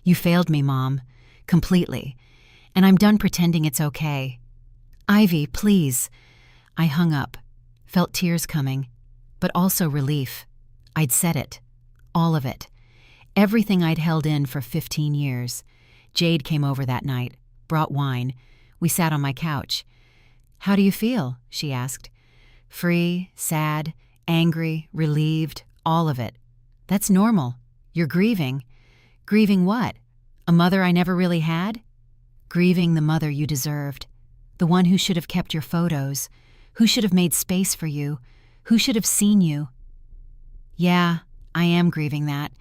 You failed me, Mom. Completely. And I'm done pretending it's okay." "Ivy, please." I hung up, felt tears coming, but also relief. I'd said it. All of it. Everything I'd held in for 15 years. Jade came over that night, brought wine. We sat on my couch. "How do you feel?" she asked. "Free, sad, angry, relieved, all of it." "That's normal. You're grieving." "Grieving what? A mother I never really had?" "Grieving the mother you deserved. The one who should have kept your photos, who should have made space for you, who should have seen you." "Yeah, I am grieving that.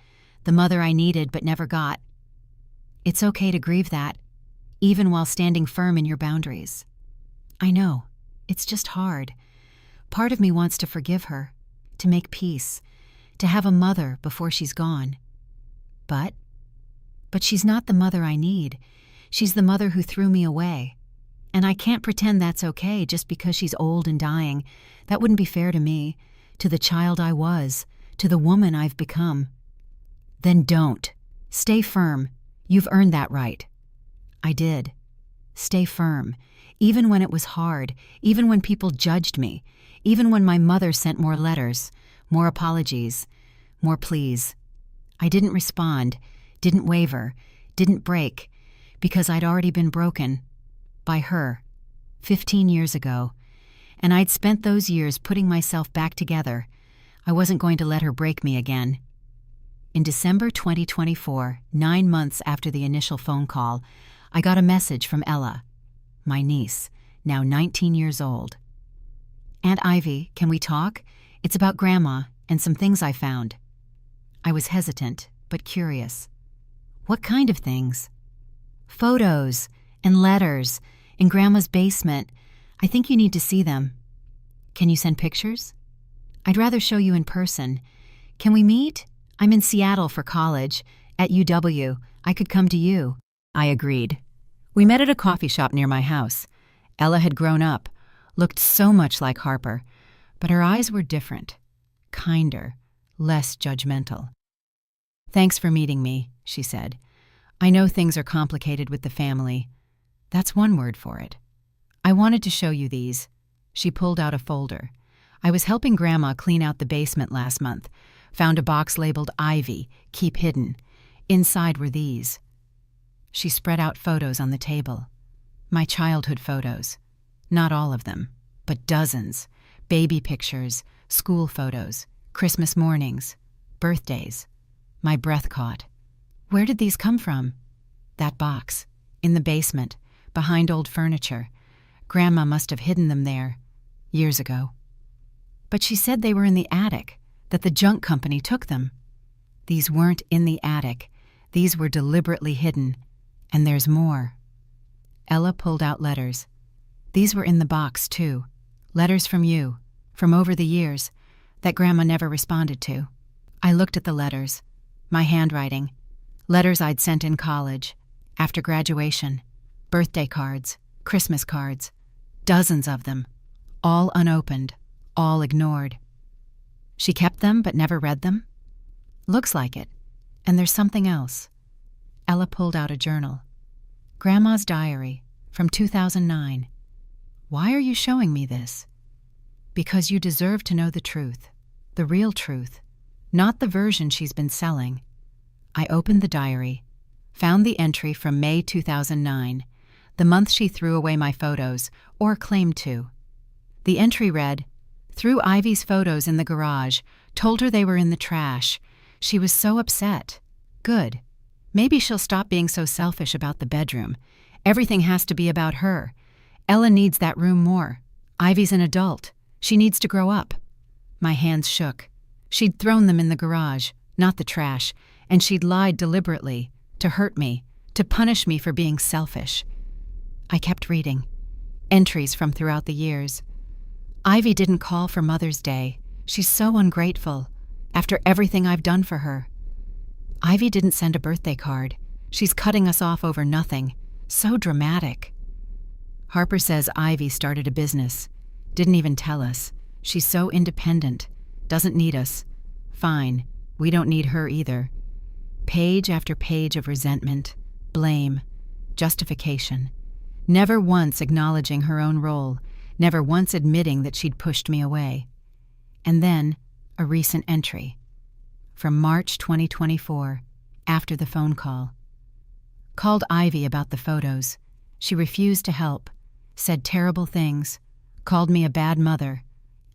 The mother I needed but never got." "It's okay to grieve that, even while standing firm in your boundaries." "I know. It's just hard. Part of me wants to forgive her, to make peace, to have a mother before she's gone. But she's not the mother I need. She's the mother who threw me away. And I can't pretend that's okay just because she's old and dying. That wouldn't be fair to me, to the child I was, to the woman I've become." "Then don't. Stay firm. You've earned that right." I did. Stay firm. Even when it was hard, even when people judged me, even when my mother sent more letters, more apologies, more pleas. I didn't respond, didn't waver, didn't break, because I'd already been broken. By her. 15 years ago. And I'd spent those years putting myself back together. I wasn't going to let her break me again. In December 2024, 9 months after the initial phone call, I got a message from Ella, my niece, now 19 years old. "Aunt Ivy, can we talk? It's about Grandma and some things I found." I was hesitant, but curious. "What kind of things?" "Photos and letters in Grandma's basement. I think you need to see them." "Can you send pictures?" "I'd rather show you in person. Can we meet? I'm in Seattle for college, at UW. I could come to you." I agreed. We met at a coffee shop near my house. Ella had grown up, looked so much like Harper, but her eyes were different, kinder, less judgmental. "Thanks for meeting me," she said. "I know things are complicated with the family. That's one word for it. I wanted to show you these." She pulled out a folder. "I was helping Grandma clean out the basement last month. Found a box labeled Ivy, keep hidden. Inside were these. She spread out photos on the table. My childhood photos. Not all of them, but dozens. Baby pictures, school photos, Christmas mornings, birthdays. My breath caught. Where did these come from? That box. In the basement, behind old furniture. Grandma must have hidden them there, years ago. But she said they were in the attic, that the junk company took them. These weren't in the attic. These were deliberately hidden. And there's more. Ella pulled out letters. These were in the box, too. Letters from you, from over the years, that Grandma never responded to. I looked at the letters. My handwriting. Letters I'd sent in college, after graduation. Birthday cards, Christmas cards. Dozens of them. All unopened, all ignored. She kept them but never read them? Looks like it. And there's something else. Ella pulled out a journal. Grandma's diary, from 2009. Why are you showing me this? Because you deserve to know the truth, the real truth, not the version she's been selling. I opened the diary, found the entry from May 2009, the month she threw away my photos, or claimed to. The entry read, "Threw Ivy's photos in the garage, told her they were in the trash. She was so upset. Good. Maybe she'll stop being so selfish about the bedroom. Everything has to be about her. Ella needs that room more. Ivy's an adult. She needs to grow up." My hands shook. She'd thrown them in the garage, not the trash, and she'd lied deliberately, to hurt me, to punish me for being selfish. I kept reading. Entries from throughout the years. Ivy didn't call for Mother's Day. She's so ungrateful, after everything I've done for her. Ivy didn't send a birthday card. She's cutting us off over nothing. So dramatic. Harper says Ivy started a business. Didn't even tell us. She's so independent. Doesn't need us. Fine. We don't need her either. Page after page of resentment, blame, justification. Never once acknowledging her own role. Never once admitting that she'd pushed me away. And then, a recent entry. From March 2024, after the phone call. Called Ivy about the photos. She refused to help. Said terrible things. Called me a bad mother.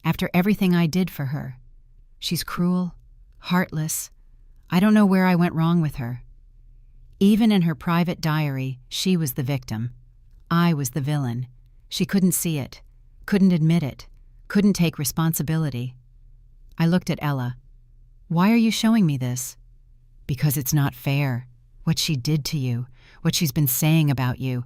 After everything I did for her. She's cruel, heartless. I don't know where I went wrong with her. Even in her private diary, she was the victim. I was the villain. She couldn't see it. Couldn't admit it. Couldn't take responsibility. I looked at Ella. Why are you showing me this? Because it's not fair. What she did to you. What she's been saying about you.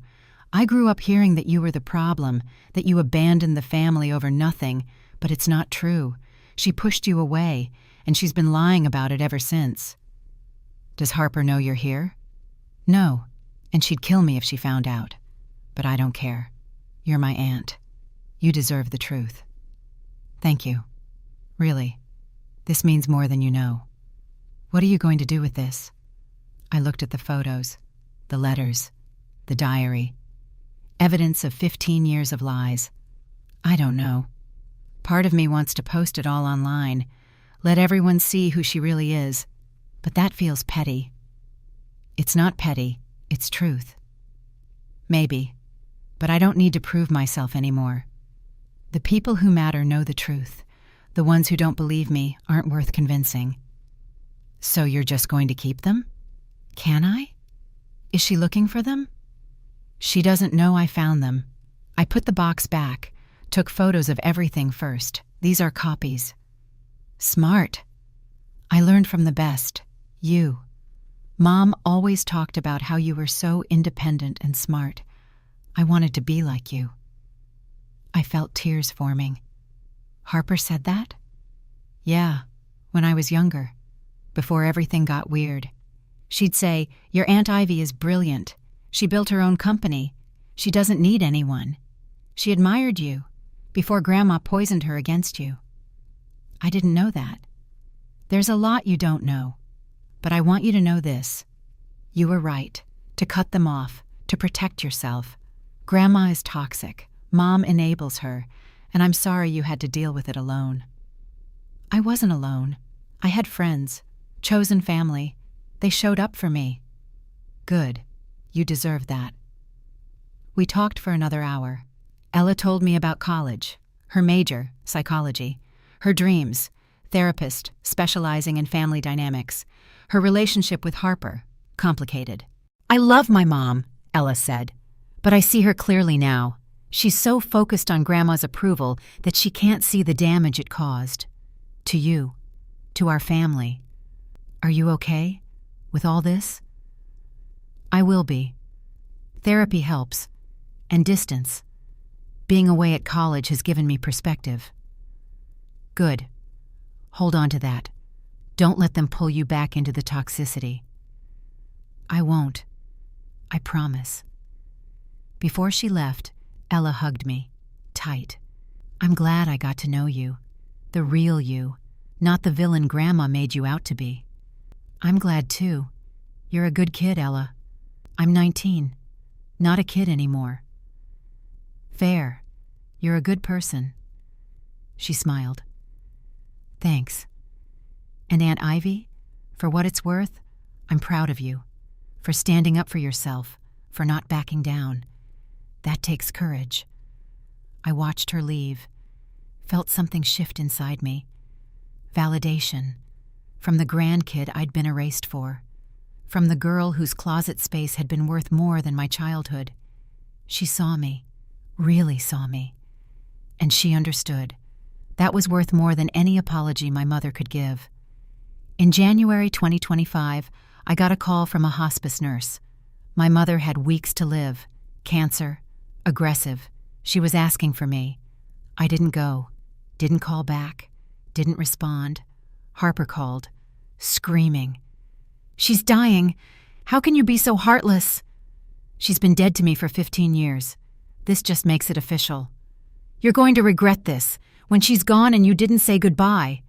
I grew up hearing that you were the problem, that you abandoned the family over nothing, but it's not true. She pushed you away, and she's been lying about it ever since. Does Harper know you're here? No, and she'd kill me if she found out. But I don't care. You're my aunt. You deserve the truth. Thank you. Really. This means more than you know. What are you going to do with this? I looked at the photos, the letters, the diary. Evidence of 15 years of lies. I don't know. Part of me wants to post it all online, let everyone see who she really is, but that feels petty. It's not petty, it's truth. Maybe, but I don't need to prove myself anymore. The people who matter know the truth. The ones who don't believe me aren't worth convincing. So you're just going to keep them? Can I? Is she looking for them? She doesn't know I found them. I put the box back, took photos of everything first. These are copies. Smart. I learned from the best. You. Mom always talked about how you were so independent and smart. I wanted to be like you. I felt tears forming. Harper said that? Yeah, when I was younger, before everything got weird. She'd say, "Your Aunt Ivy is brilliant. She built her own company. She doesn't need anyone. She admired you, before Grandma poisoned her against you." I didn't know that. There's a lot you don't know, but I want you to know this. You were right, to cut them off, to protect yourself. Grandma is toxic. Mom enables her, and I'm sorry you had to deal with it alone. I wasn't alone. I had friends, chosen family, They showed up for me. Good. You deserve that. We talked for another hour. Ella told me about college, her major, psychology, her dreams, therapist specializing in family dynamics, her relationship with Harper, complicated. I love my mom, Ella said, but I see her clearly now. She's so focused on Grandma's approval that she can't see the damage it caused. To you, to our family. Are you okay with all this? I will be. Therapy helps. And distance. Being away at college has given me perspective. Good. Hold on to that. Don't let them pull you back into the toxicity. I won't. I promise. Before she left, Ella hugged me, tight. I'm glad I got to know you. The real you, not the villain Grandma made you out to be. I'm glad too. You're a good kid, Ella. I'm 19. Not a kid anymore. Fair. You're a good person. She smiled. Thanks. And Aunt Ivy, for what it's worth, I'm proud of you. For standing up for yourself, for not backing down. That takes courage. I watched her leave, felt something shift inside me. Validation. From the grandkid I'd been erased for. From the girl whose closet space had been worth more than my childhood. She saw me. Really saw me. And she understood. That was worth more than any apology my mother could give. In January 2025, I got a call from a hospice nurse. My mother had weeks to live. Cancer. Aggressive. She was asking for me. I didn't go. Didn't call back. Didn't respond. Harper called. Screaming. She's dying. How can you be so heartless? She's been dead to me for 15 years. This just makes it official. You're going to regret this, when she's gone and you didn't say goodbye.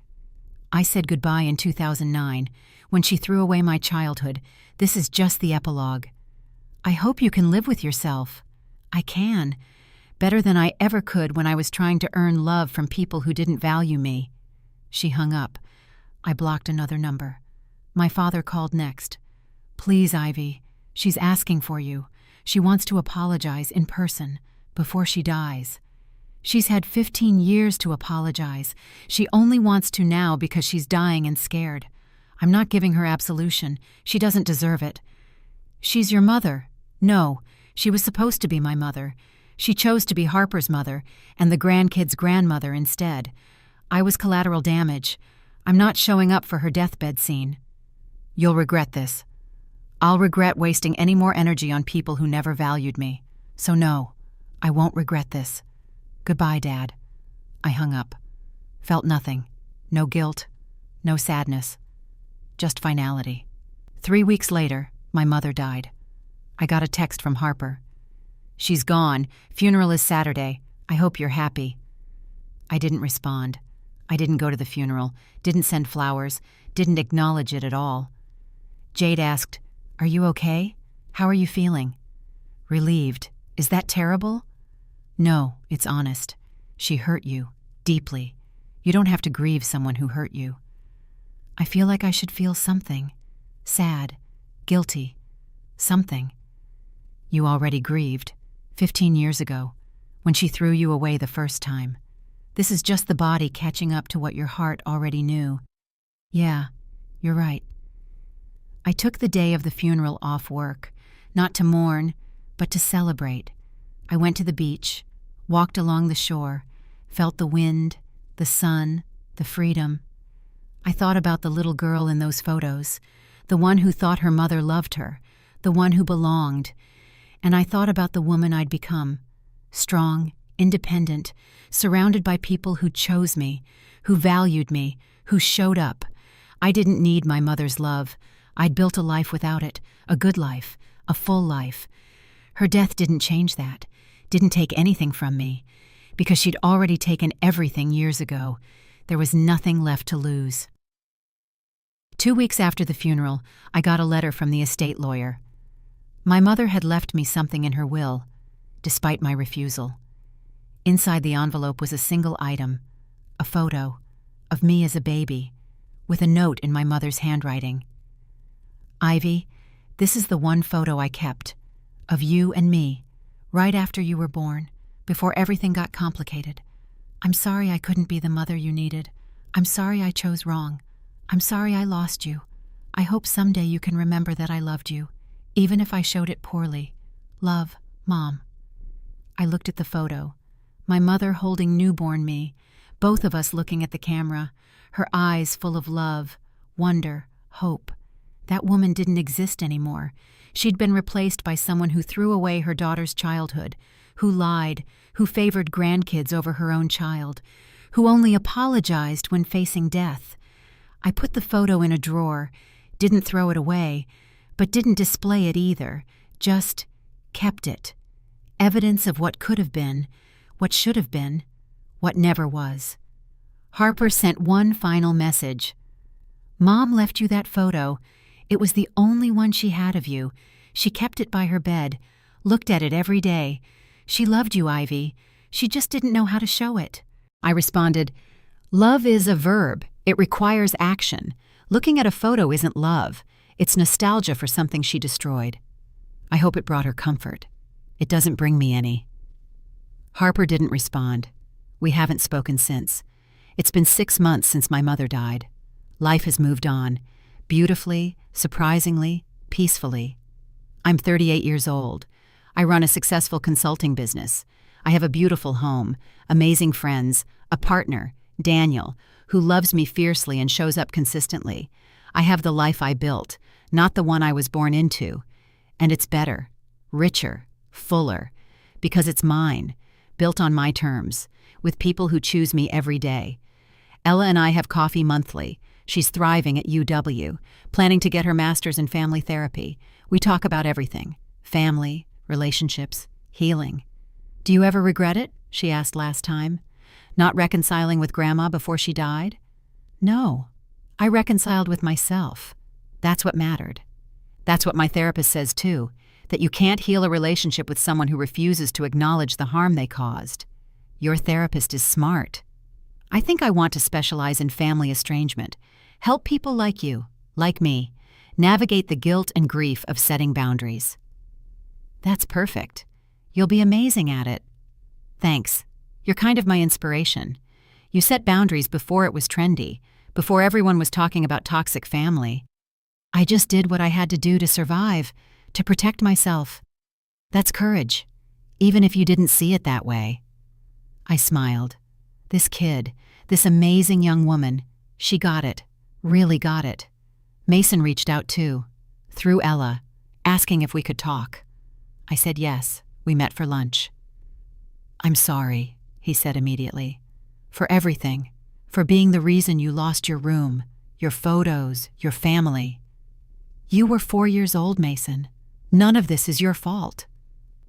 I said goodbye in 2009, when she threw away my childhood. This is just the epilogue. I hope you can live with yourself. I can. Better than I ever could when I was trying to earn love from people who didn't value me. She hung up. I blocked another number. My father called next. Please, Ivy. She's asking for you. She wants to apologize in person, before she dies. She's had 15 years to apologize. She only wants to now because she's dying and scared. I'm not giving her absolution. She doesn't deserve it. She's your mother. No, she was supposed to be my mother. She chose to be Harper's mother and the grandkid's grandmother instead. I was collateral damage. I'm not showing up for her deathbed scene. You'll regret this. I'll regret wasting any more energy on people who never valued me. So no, I won't regret this. Goodbye, Dad. I hung up. Felt nothing. No guilt. No sadness. Just finality. 3 weeks later, my mother died. I got a text from Harper. She's gone. Funeral is Saturday. I hope you're happy. I didn't respond. I didn't go to the funeral. Didn't send flowers. Didn't acknowledge it at all. Jade asked, "Are you okay? How are you feeling?" Relieved. Is that terrible? No, it's honest. She hurt you. Deeply. You don't have to grieve someone who hurt you. I feel like I should feel something. Sad. Guilty. Something. You already grieved. 15 years ago. When she threw you away the first time. This is just the body catching up to what your heart already knew. Yeah, you're right. I took the day of the funeral off work, not to mourn, but to celebrate. I went to the beach, walked along the shore, felt the wind, the sun, the freedom. I thought about the little girl in those photos, the one who thought her mother loved her, the one who belonged, and I thought about the woman I'd become, strong, independent, surrounded by people who chose me, who valued me, who showed up. I didn't need my mother's love. I'd built a life without it, a good life, a full life. Her death didn't change that, didn't take anything from me, because she'd already taken everything years ago. There was nothing left to lose. 2 weeks after the funeral, I got a letter from the estate lawyer. My mother had left me something in her will, despite my refusal. Inside the envelope was a single item, a photo of me as a baby, with a note in my mother's handwriting. Ivy, this is the one photo I kept of you and me, right after you were born, before everything got complicated. I'm sorry I couldn't be the mother you needed. I'm sorry I chose wrong. I'm sorry I lost you. I hope someday you can remember that I loved you, even if I showed it poorly. Love, Mom. I looked at the photo. My mother holding newborn me, both of us looking at the camera, her eyes full of love, wonder, hope. That woman didn't exist anymore. She'd been replaced by someone who threw away her daughter's childhood, who lied, who favored grandkids over her own child, who only apologized when facing death. I put the photo in a drawer, didn't throw it away, but didn't display it either, just kept it. Evidence of what could have been, what should have been, what never was. Harper sent one final message. Mom left you that photo. It was the only one she had of you. She kept it by her bed, looked at it every day. She loved you, Ivy. She just didn't know how to show it. I responded, love is a verb. It requires action. Looking at a photo isn't love. It's nostalgia for something she destroyed. I hope it brought her comfort. It doesn't bring me any. Harper didn't respond. We haven't spoken since. It's been 6 months since my mother died. Life has moved on, beautifully, surprisingly, peacefully. I'm 38 years old. I run a successful consulting business. I have a beautiful home, amazing friends, a partner, Daniel, who loves me fiercely and shows up consistently. I have the life I built, not the one I was born into. And it's better, richer, fuller, because it's mine, built on my terms, with people who choose me every day. Ella and I have coffee monthly. She's thriving at UW, planning to get her master's in family therapy. We talk about everything: family, relationships, healing. Do you ever regret it? She asked last time. Not reconciling with Grandma before she died? No. I reconciled with myself. That's what mattered. That's what my therapist says too, that you can't heal a relationship with someone who refuses to acknowledge the harm they caused. Your therapist is smart. I think I want to specialize in family estrangement, help people like you, like me, navigate the guilt and grief of setting boundaries. That's perfect. You'll be amazing at it. Thanks. You're kind of my inspiration. You set boundaries before it was trendy, before everyone was talking about toxic family. I just did what I had to do to survive, to protect myself. That's courage, even if you didn't see it that way. I smiled. This kid, this amazing young woman, she got it, really got it. Mason reached out too, through Ella, asking if we could talk. I said yes. We met for lunch. I'm sorry, he said immediately, for everything, for being the reason you lost your room, your photos, your family. You were 4 years old, Mason. None of this is your fault.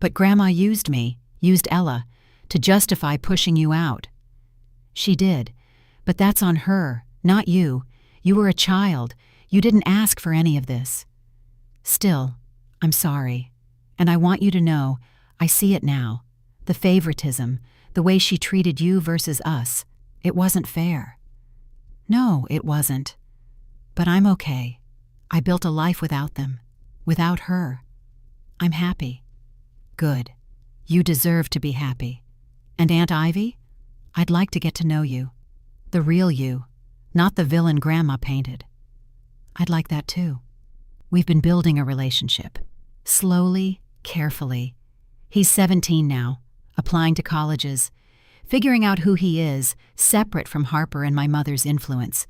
But Grandma used me, used Ella, to justify pushing you out. She did, but that's on her, not you. You were a child. You didn't ask for any of this. Still, I'm sorry, and I want you to know I see it now. The favoritism, the way she treated you versus us. It wasn't fair. No, it wasn't. But I'm okay. I built a life without them, without her. I'm happy. Good. You deserve to be happy. And Aunt Ivy? I'd like to get to know you. The real you, not the villain Grandma painted. I'd like that too. We've been building a relationship. Slowly, carefully. He's 17 now, applying to colleges, figuring out who he is, separate from Harper and my mother's influence.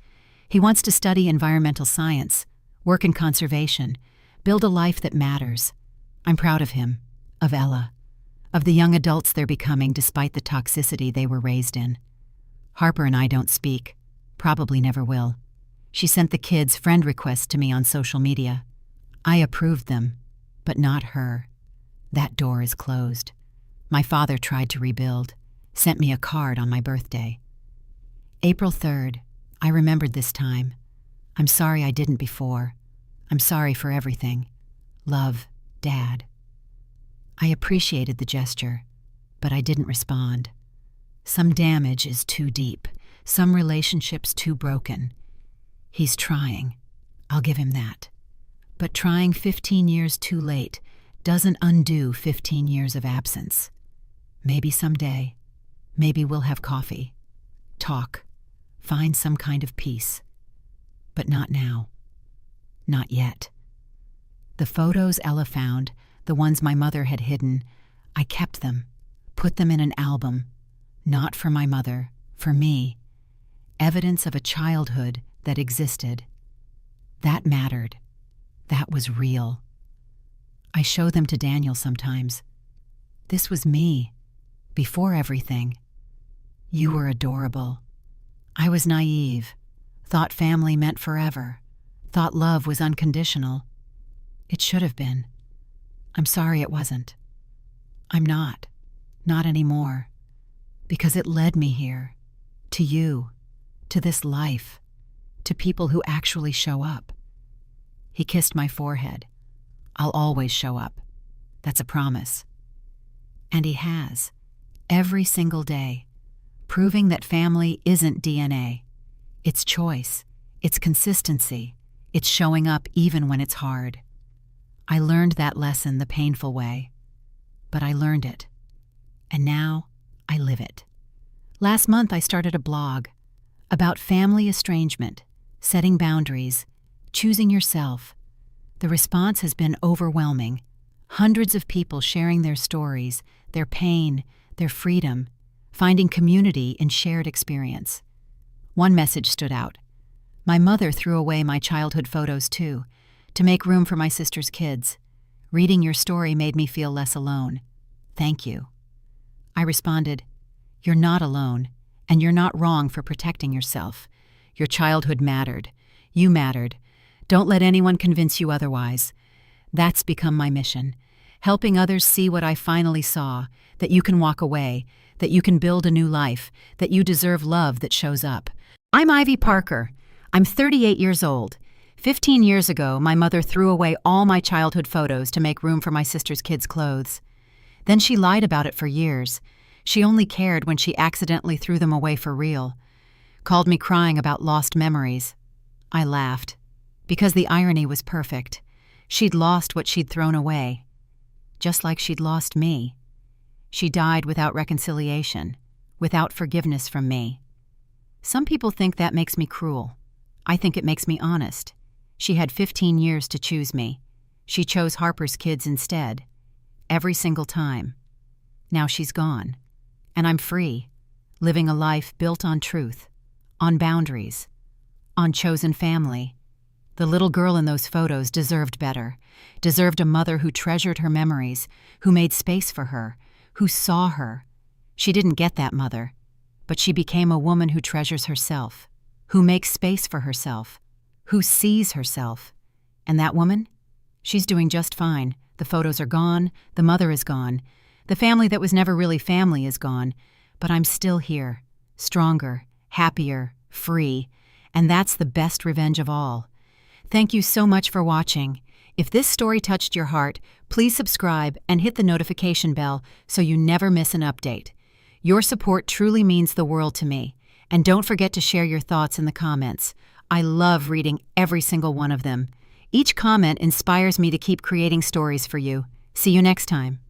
He wants to study environmental science, work in conservation, build a life that matters. I'm proud of him, of Ella, of the young adults they're becoming despite the toxicity they were raised in. Harper and I don't speak, probably never will. She sent the kids friend requests to me on social media. I approved them, but not her. That door is closed. My father tried to rebuild, sent me a card on my birthday. April 3rd, I remembered this time. I'm sorry I didn't before. I'm sorry for everything. Love, Dad. I appreciated the gesture, but I didn't respond. Some damage is too deep, some relationships too broken. He's trying. I'll give him that. But trying 15 years too late doesn't undo 15 years of absence. Maybe someday, maybe we'll have coffee, talk, find some kind of peace. But not now. Not yet. The photos Ella found, the ones my mother had hidden, I kept them, put them in an album. Not for my mother, for me. Evidence of a childhood that existed. That mattered. That was real. I show them to Daniel sometimes. This was me, before everything. You were adorable. I was naive, thought family meant forever, thought love was unconditional. It should have been. I'm sorry it wasn't. I'm not anymore, because it led me here, to you, to this life, to people who actually show up. He kissed my forehead. I'll always show up. That's a promise. And he has, every single day, proving that family isn't DNA. It's choice, it's consistency, it's showing up even when it's hard. I learned that lesson the painful way, but I learned it. And now I live it. Last month I started a blog about family estrangement, setting boundaries, choosing yourself. The response has been overwhelming. Hundreds of people sharing their stories, their pain, their freedom, finding community in shared experience. One message stood out. My mother threw away my childhood photos too, to make room for my sister's kids. Reading your story made me feel less alone. Thank you. I responded, "You're not alone, and you're not wrong for protecting yourself. Your childhood mattered. You mattered. Don't let anyone convince you otherwise. That's become my mission, helping others see what I finally saw, that you can walk away, that you can build a new life, that you deserve love that shows up." I'm Ivy Parker. I'm 38 years old. 15 years ago, my mother threw away all my childhood photos to make room for my sister's kids' clothes. Then she lied about it for years. She only cared when she accidentally threw them away for real. Called me crying about lost memories. I laughed, because the irony was perfect. She'd lost what she'd thrown away, just like she'd lost me. She died without reconciliation, without forgiveness from me. Some people think that makes me cruel. I think it makes me honest. She had 15 years to choose me. She chose Harper's kids instead. Every single time. Now she's gone. And I'm free, living a life built on truth, on boundaries, on chosen family. The little girl in those photos deserved better, deserved a mother who treasured her memories, who made space for her, who saw her. She didn't get that mother, but she became a woman who treasures herself, who makes space for herself, who sees herself. And that woman? She's doing just fine. The photos are gone, the mother is gone, the family that was never really family is gone, but I'm still here, stronger, happier, free, and that's the best revenge of all. Thank you so much for watching. If this story touched your heart, please subscribe and hit the notification bell so you never miss an update. Your support truly means the world to me, and don't forget to share your thoughts in the comments. I love reading every single one of them. Each comment inspires me to keep creating stories for you. See you next time.